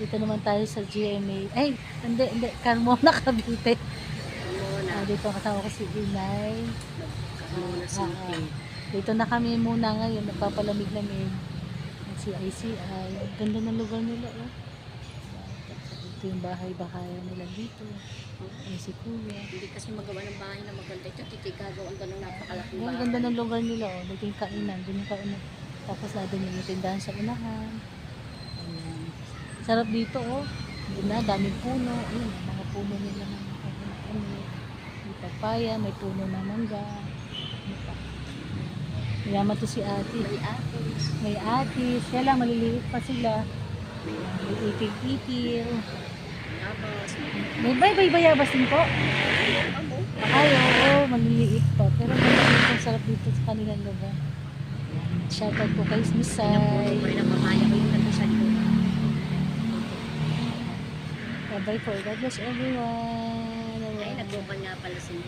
Dito naman tayo sa GMA. Ay, hindi. Carmona, Cavite. Dito kasama ko si Inay. Dito na kami muna ngayon. Nagpapalamig-lamig. Si ICI. Ganda ng lugar nila. Ito yung bahay-bahayan nila dito. Ay, si Kuya. Hindi kasi magawa ng bahay na maganda. Ito, titigagawa ang ng napakalaking Ang bahay. ganda ng lugar nila. Dito yung kainan. Dito yung kainan. Tapos natin yung tindahan sa unahan. Ayan. Sarap dito, oh. Doon na, daming puno. Ayun, mga puno nila ng may papaya, may puno ng mangga. Mayaman to si ate. May atis. Kaya lang, maliliit pa sila. May itil-itil. May bayabas din po. Ay, oo, maliliit pa. Pero ang sarap dito sa kanilang lugar. Shoutout po kay Misay. Bye-bye po. God bless everyone. Ay, nagbukan nga pala sila.